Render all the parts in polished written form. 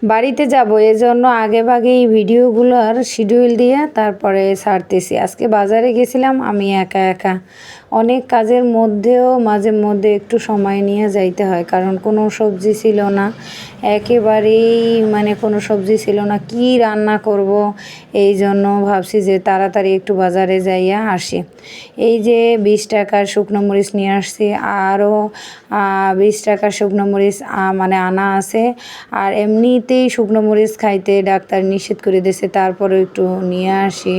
বাড়িতে যাব এজন্য আগেভাগেই ভিডিওগুলোর শিডিউল দিয়ে তারপরে ছাড়তেছি। আজকে বাজারে গেছিলাম আমি একা একা, অনেক কাজের মধ্যেও মাঝে মধ্যে একটু সময় নিয়ে যাইতে হয়, কারণ কোনো সবজি ছিল না, একেবারেই মানে কোনো সবজি ছিল না, কি রান্না করব। এই জন্য ভাবছি যে তাড়াতাড়ি একটু বাজারে যাইয়া আসি। এই যে 20 টাকার শুকনো মরিচ নিয়ে আসছি, আরও 20 টাকার শুকনো মরিচ মানে আনা আছে। আর এমনিতেই শুকনো মরিচ খাইতে ডাক্তার নিষেধ করে দিয়েছে, তারপরেও একটু নিয়ে আসি,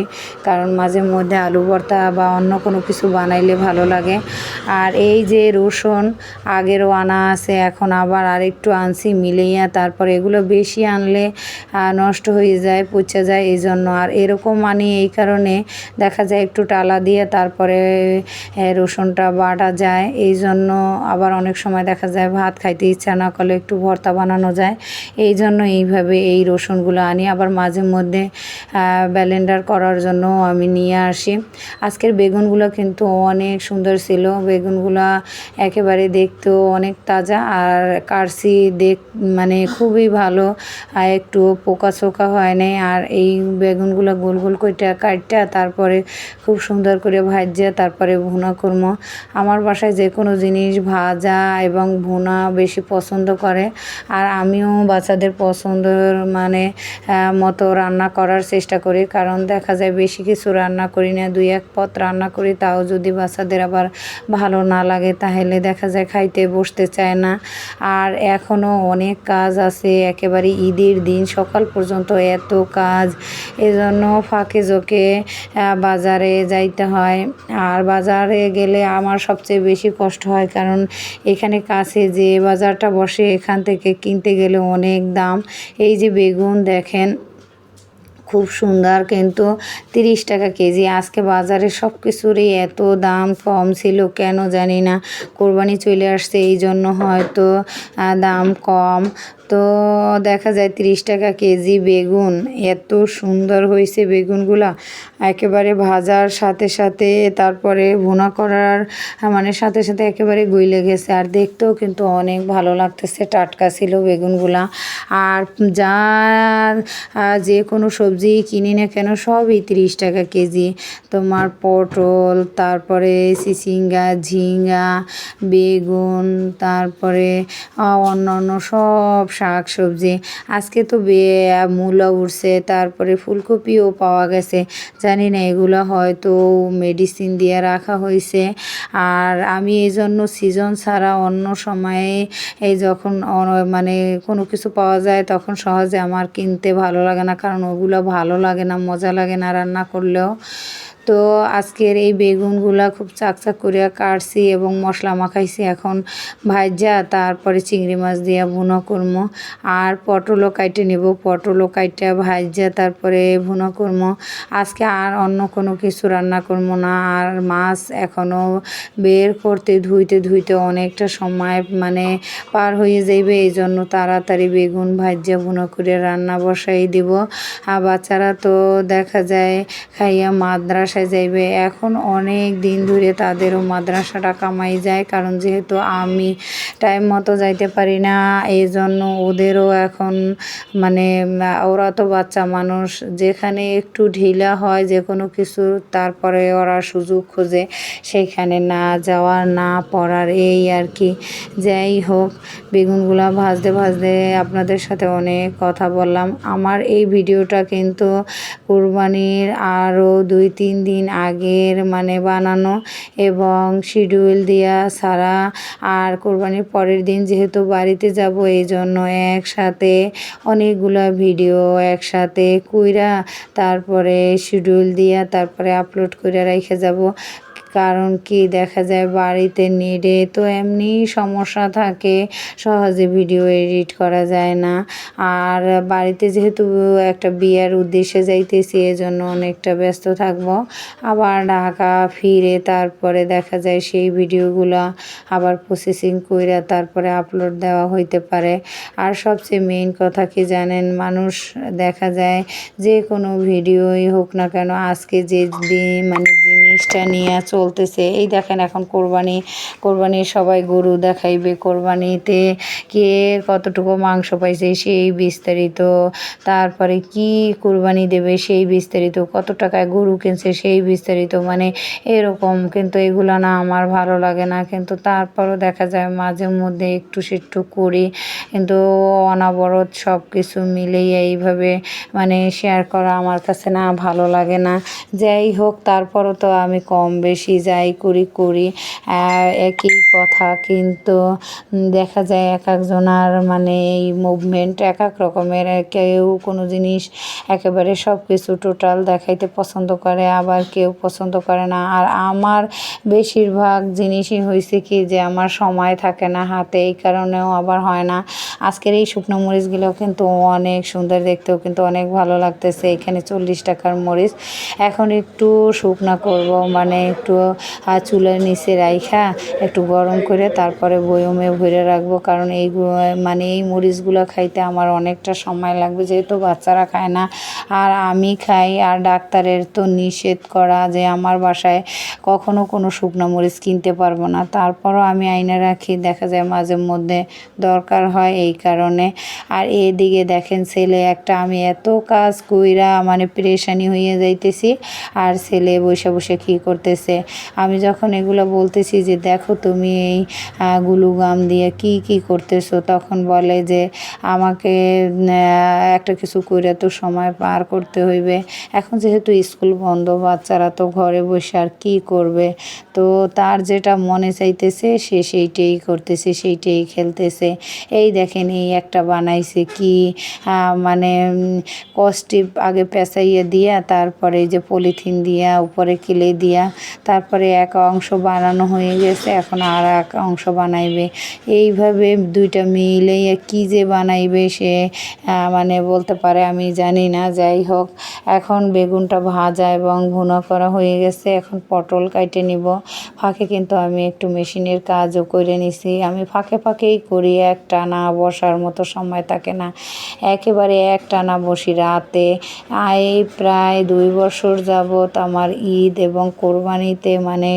কারণ মাঝে মধ্যে আলু ভর্তা বা অন্য কোনো কিছু বানাইলে ভালো লাগে। আর এই যে রসুন আগেরও আনা আছে, এখন আবার আরেকটু আনছি মিলাইয়া, তারপরে এগুলো বেশি আনলে নষ্ট হয়ে যায়, পচে যায়, এই জন্য। আর এরকম আনি এই কারণে দেখা যায় একটু টালা দিয়ে তারপরে রসুনটা বাটা যায়, এই জন্য। আবার অনেক সময় দেখা যায় ভাত খাইতে ইচ্ছা না করলে একটু ভর্তা বানানো যায়, এই জন্য এইভাবে এই রসুনগুলো আনি। আবার মাঝে মধ্যে ব্লেন্ডার করার জন্য আমি নিয়ে আসি। আজকের বেগুনগুলো কিন্তু অনেক সুন্দর ছিল, বেগুনগুলো একেবারে দেখতেও অনেক তাজা, আর কাটছি মানে খুবই ভালো, একটু পোকা চোকা হয় নাই। আর এই বেগুনগুলো গোল গোল করে কাটটা তারপরে খুব সুন্দর করে ভাজা তারপরে ভুনা করবো। আমার বাসায় যে কোনো জিনিস ভাজা এবং ভুনা বেশি পছন্দ করে, আর আমিও বাচ্চাদের পছন্দের মানে মতো রান্না করার চেষ্টা করি, কারণ দেখা যায় বেশি কিছু রান্না করি না, 2-1 পদ রান্না করি, তাও যদি বাচ্চাদের আবার ভালো না লাগে তাহলে দেখা যায় খাইতে বসতে চায় না। আর এখনও অনেক কাজ আছে, একেবারে ঈদের দিন সকাল পর্যন্ত এত কাজ, এজন্য ফাঁকে ঝোঁকে বাজারে যাইতে হয়। আর বাজারে গেলে আমার সবচেয়ে বেশি কষ্ট হয়, কারণ এখানে কাছে যে বাজারটা বসে এখান থেকে কিনতে গেলে অনেক দাম। এই যে বেগুন দেখেন খুব সুন্দর, কিন্তু 30 টাকা কেজি। আজকে বাজারে সব কিছুরই এত দাম কম ছিল, কেন জানি না, কোরবানি চলে আসছে এই জন্য হয়তো দাম কম। তো দেখা যায় 30 টাকা কেজি বেগুন, এত সুন্দর হয়েছে বেগুনগুলা, একেবারে ভাজার সাথে সাথে তারপরে ভুনা করার মানে সাথে সাথে একেবারে গইলে গেছে, আর দেখতেও কিন্তু অনেক ভালো লাগতেছে, টাটকা ছিল বেগুনগুলা। আর যা যে কোনো সবজি কিনি না কেন সবই 30 টাকা কেজি। তোমার পটল, তারপরে চিচিঙ্গা, ঝিঙ্গা, বেগুন, তারপরে অন্যান্য সব শাক সবজি। আজকে তো মূলা উঠছে, তারপরে ফুলকপিও পাওয়া গেছে, জানি না এগুলো হয়তো মেডিসিন দিয়ে রাখা হয়েছে। আর আমি এই জন্য সিজন ছাড়া অন্য সময়ে এই যখন মানে কোনো কিছু পাওয়া যায় তখন সহজে আমার কিনতে ভালো লাগে না, কারণ ওগুলো ভালো লাগে না, মজা লাগে না রান্না করলেও। তো আজকের এই বেগুনগুলা খুব চাকচাক করে কাটছি এবং মশলা মাখাইছি, এখন ভাজা তারপরে চিংড়ি মাছ দিয়ে ভুনা করবো। আর পটলও কাইটে নেব, পটলও কাইটে ভাজা তারপরে ভুনা করবো। আজকে আর অন্য কোনো কিছু রান্না করবো না। আর মাছ এখনও বের করতে ধুইতে ধুইতে অনেকটা সময় মানে পার হয়ে যাইবে, এই জন্য তাড়াতাড়ি বেগুন ভাজা ভুনা করে রান্না বসাই দিব। আর বাচ্চারা তো দেখা যায় খাইয়া মাদ্রাসায় যাইবে, এখন অনেক দিন ধরে তাদেরও মাদ্রাসাটা কামাই যায়, কারণ যেহেতু আমি টাইম মতো যাইতে পারি না, এই জন্য ওদেরও এখন মানে ওরা তো বাচ্চা মানুষ, যেখানে একটু ঢিলা হয় যে কোনো কিছু তারপরে ওরা সুযোগ খোঁজে সেইখানে না যাওয়ার না পড়ার, এই আর কি। যাই হোক, বেগুনগুলা ভাজতে ভাজতে আপনাদের সাথে অনেক কথা বললাম। আমার এই ভিডিওটা কিন্তু কুরবানির আরও 2-3 দিন আগের মানে বানানো এবং শিডিউল দেওয়া ছাড়া। আর কোরবানির পরের দিন যেহেতু বাড়িতে যাব, এই জন্য একসাথে অনেকগুলো ভিডিও একসাথে কইরা তারপরে শিডিউল দিয়া তারপরে আপলোড করে রেখে যাব। কারণ কি দেখা যায় বাড়িতে নেটে তো এমনি সমস্যা থাকে, সহজে ভিডিও এডিট করা যায় না। আর বাড়িতে যেহেতু একটা বিয়ের উদ্দেশ্যে যাইতেছি, এজন্য অনেকটা ব্যস্ত থাকবো। আবার ঢাকা ফিরে তারপরে দেখা যায় সেই ভিডিওগুলো আবার প্রসেসিং কইরা তারপরে আপলোড দেওয়া হইতে পারে। আর সবচেয়ে মেইন কথা কি জানেন, মানুষ দেখা যায় যে কোনো ভিডিওই হোক না কেন, আজকে যে মানে জিনিসটা নিয়ে চলতেছে। এই দেখেন এখন কোরবানির সবাই গরু দেখাইবে, কোরবানিতে কে কতটুকু মাংস পাইছে সেই বিস্তারিত, তারপরে কি কোরবানি দেবে সেই বিস্তারিত, কত টাকায় গরু কিনছে সেই বিস্তারিত, মানে এরকম। কিন্তু এগুলো না আমার ভালো লাগে না, কিন্তু তারপরও দেখা যায় মাঝে মধ্যে একটু সেট্টু করি, কিন্তু অনবরত সব কিছু মিলেই এইভাবে মানে শেয়ার করা আমার কাছে না ভালো লাগে না। যাই হোক, তারপরও তো আমি কম বেশি যাই করি একই কথা, কিন্তু দেখা যায় এক একজনার মানে এই মুভমেন্ট এক এক রকমের। কেউ কোনো জিনিস একেবারে সব কিছু টোটাল দেখাইতে পছন্দ করে, আবার কেউ পছন্দ করে না। আর আমার বেশিরভাগ জিনিসই হয়েছে কি যে আমার সময় থাকে না হাতে, এই কারণেও আবার হয় না। আজকের এই শুকনো মরিচগুলো কিন্তু অনেক সুন্দর, দেখতেও কিন্তু অনেক ভালো লাগতেছে। এখানে 40 টাকার মরিচ। এখন একটু শুকনা করব, মানে একটু চুলার নিচে রাইখা একটু গরম করে তারপরে বয়মে ভরে রাখবো, কারণ মানে এই মরিচগুলো খাইতে আমার অনেকটা সময় লাগবে, যেহেতু বাচ্চারা খায় না আর আমি খাই। আর ডাক্তারের তো নিষেধ করা যে আমার বাসায় কখনো কোনো শুকনো মরিচ কিনতে পারবো না, তারপরও আমি আইনা রাখি, দেখা যায় মাঝে মধ্যে দরকার হয় এই কারণে। আর এদিকে দেখেন ছেলে একটা, আমি এত কাজ কইরা মানে পেরেশানি হয়ে যাইতেছি, আর ছেলে বসে বসে কী করতেছে। আমি যখন এগুলো বলতেছি যে দেখো তুমি এই গ্লুগাম দিয়ে কি করতেছো, তখন বলে যে আমাকে একটা কিছু করে তো সময় পার করতে হইবে। এখন যেহেতু স্কুল বন্ধ, বাচ্চারা তো ঘরে বসে আর কি করবে, তো তার যেটা মনে চাইতেছে সে সেইটাই করতেছে, সেইটাই খেলতেছে। এই দেখেন এই একটা বানাইছে কি মানে কষ্টিপ আগে পেঁচাইয়ে দিয়া তারপরে এই যে পলিথিন দিয়া উপরে কিলে দিয়া তারপরে এক অংশ বানানো হয়ে গেছে, এখন আর এক অংশ বানাইবে। এইভাবে দুইটা মিলেই কি যে বানাইবে সে মানে বলতে পারে, আমি জানি না। যাই হোক, এখন বেগুনটা ভাজা এবং ভুনা করা হয়ে গেছে, এখন পটল কাইটে নিব। ফাঁকে কিন্তু আমি একটু মেশিনের কাজও করে নিছি, আমি ফাঁকেই করি, একটানা বসার মতো সময় থাকে না, একেবারে একটানা বসি রাতে। এই প্রায় 2 বছর যাবৎ আমার ঈদ এবং কোরবানিতে মানে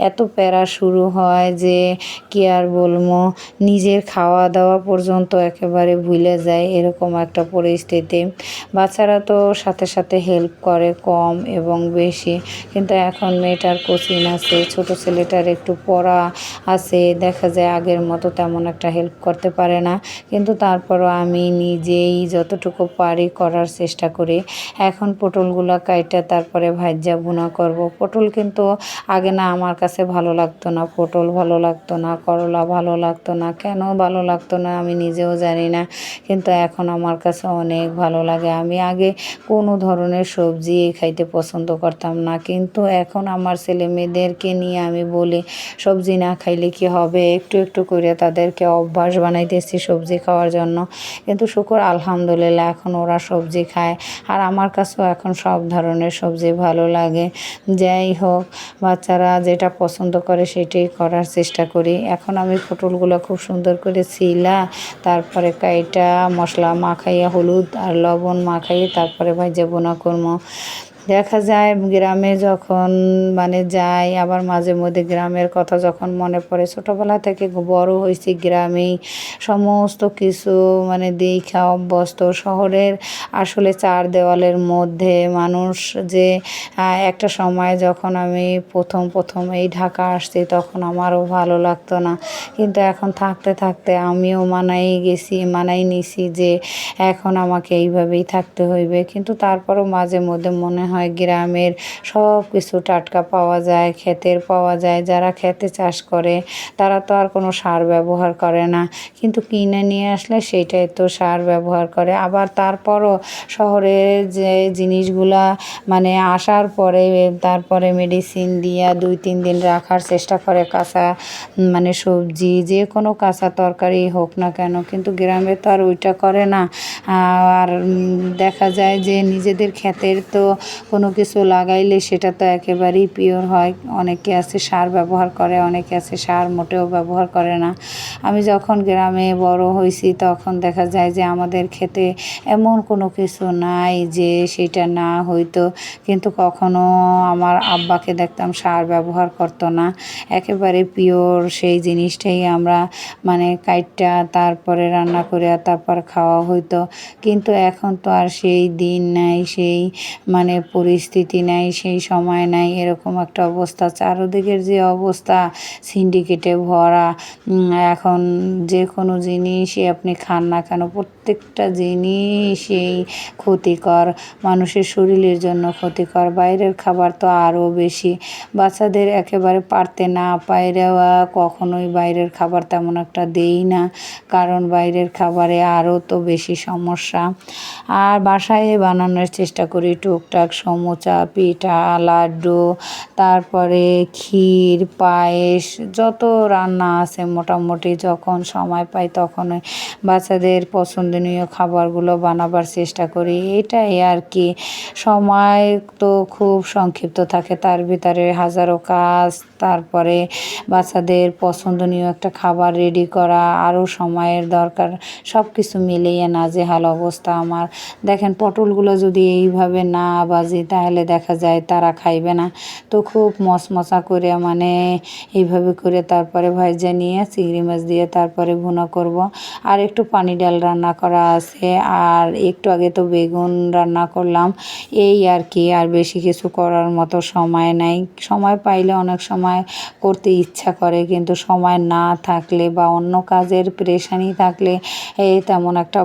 এত প্যারা শুরু হয় যে কি আর বলবো, নিজের খাওয়া দাওয়া পর্যন্ত একেবারে ভুলে যায়, এরকম একটা পরিস্থিতি। বাচ্চারা তো সাথে সাথে হেল্প করে কম এবং বেশি, কিন্তু এখন মেয়েটার কোচিং আছে, ছোট ছেলেটার একটু পড়া আছে, দেখা যায় আগের মতো তেমন একটা হেল্প করতে পারে না, কিন্তু তারপরও আমি নিজেই যতটুকু পারি করার চেষ্টা করি। এখন পটলগুলো কাইটা তারপরে ভাজা ভুনা করব। পটল কিন্তু আগে না আমার কাছে ভালো লাগতো না, পটল ভালো লাগতো না, করলা ভালো লাগতো না, কেন ভালো লাগতো না আমি নিজেও জানি না, কিন্তু এখন আমার কাছে অনেক ভালো লাগে। আমি আগে কোনো ধরনের সবজি খাইতে পছন্দ করতাম না, কিন্তু এখন আমার ছেলে মেয়েদেরকে নিয়ে আমি বলি সবজি না খাইলে কি হবে, একটু একটু করে তাদেরকে অভ্যাস বানাইতেছি সবজি খাওয়ার জন্য, কিন্তু শুকর আলহামদুলিল্লাহ এখন ওরা সবজি খায়, আর আমার কাছেও এখন সব ধরনের সবজি ভালো লাগে। যাই হোক, বাচ্চারা যেটা পছন্দ করে সেটাই করার চেষ্টা করি। এখন আমি পটলগুলো খুব সুন্দর করে ছিলা তারপরে কাইটা মশলা মাখাইয়া হলুদ আর লবণ মাখাইয়ে তারপরে ভাজা ভুনা করবো। দেখা যায় গ্রামে যখন মানে যাই, আবার মাঝে মধ্যে গ্রামের কথা যখন মনে পড়ে, ছোটোবেলা থেকে বড় হয়েছি গ্রামেই, সমস্ত কিছু মানে দেখা অভ্যস্ত। শহরের আসলে 4 দেওয়ালের মধ্যে মানুষ যে একটা সময় যখন আমি প্রথম এই ঢাকা আসছি তখন আমারও ভালো লাগতো না, কিন্তু এখন থাকতে থাকতে আমিও মানাই নিছি যে এখন আমাকে এইভাবেই থাকতে হইবে। কিন্তু তারপরও মাঝে মধ্যে মনে হয় গ্রামের সব কিছু টাটকা পাওয়া যায়, ক্ষেতের পাওয়া যায়, যারা ক্ষেতে চাষ করে তারা তো আর কোনো সার ব্যবহার করে না, কিন্তু কিনে নিয়ে আসলে সেইটাই তো সার ব্যবহার করে। আবার তারপরও শহরের যে জিনিসগুলা মানে আসার পরে তারপরে মেডিসিন দিয়া 2-3 দিন রাখার চেষ্টা করে, কাঁচা মানে সবজি যে কোনো কাঁচা তরকারি হোক না কেন, কিন্তু গ্রামে তো আর ওইটা করে না। আর দেখা যায় যে নিজেদের ক্ষেতের তো কোনো কিছু লাগাইলে সেটা তো একেবারেই পিওর হয়। অনেকে আছে সার ব্যবহার করে, অনেকে আছে সার মোটেও ব্যবহার করে না। আমি যখন গ্রামে বড় হয়েছি তখন দেখা যায় যে আমাদের ক্ষেতে এমন কোনো কিছু নাই যে সেটা না হইতো, কিন্তু কখনো আমার আব্বাকে দেখতাম সার ব্যবহার করতো না, একেবারে পিওর সেই জিনিসটাই আমরা মানে কাইটটা তারপরে রান্না করে তারপর খাওয়া হইতো। কিন্তু এখন তো আর সেই দিন নাই, সেই মানে পরিস্থিতি নাই, সেই সময় নাই, এরকম একটা অবস্থা। চারদিকের যে অবস্থা সিন্ডিকেটে ভরা, এখন যে কোনো জিনিসই আপনি খান না কেন প্রত্যেকটা জিনিসই ক্ষতিকর, মানুষের শরীরের জন্য ক্ষতিকর। বাইরের খাবার তো আরও বেশি। বাচ্চাদের একেবারে পারতে না পাইরেও কখনোই বাইরের খাবার তেমন একটা দেই না, কারণ বাইরের খাবারে আরও তো বেশি সমস্যা। আর বাসায় বানানোর চেষ্টা করি টুকটাক সমুচা, পিঠা, লাড্ডু, তারপরে ক্ষীর, পায়েস, যত রান্না আছে মোটামুটি যখন সময় পাই তখনই বাচ্চাদের পছন্দনীয় খাবারগুলো বানাবার চেষ্টা করি। এটাই আর কি। সময় তো খুব সংক্ষিপ্ত থাকে, তার ভিতরে হাজারো কাজ, তারপরে বাচ্চাদের পছন্দনীয় একটা খাবার রেডি করা, আরও সময়ের দরকার। সব কিছু মিলিয়ে নাজেহাল অবস্থা আমার। দেখেন পটলগুলো যদি এইভাবে না ভাজি তাহলে দেখা যায় তারা খাইবে না। তো খুব মচমচা করে মানে এইভাবে করে তারপরে ভাজা নিয়ে চিংড়ি মাছ দিয়ে তারপরে ভুনা করব। আর একটু পানি ডাল রান্না করা আছে, আর একটু আগে তো বেগুন রান্না করলাম। এই আর কি, আর বেশি কিছু করার মতো সময় নাই। সময় পাইলে অনেক সময় করতে ইচ্ছা করে, কিন্তু সময় না থাকলে বা অন্য কাজের প্রেশানি থাকলে তেমন একটা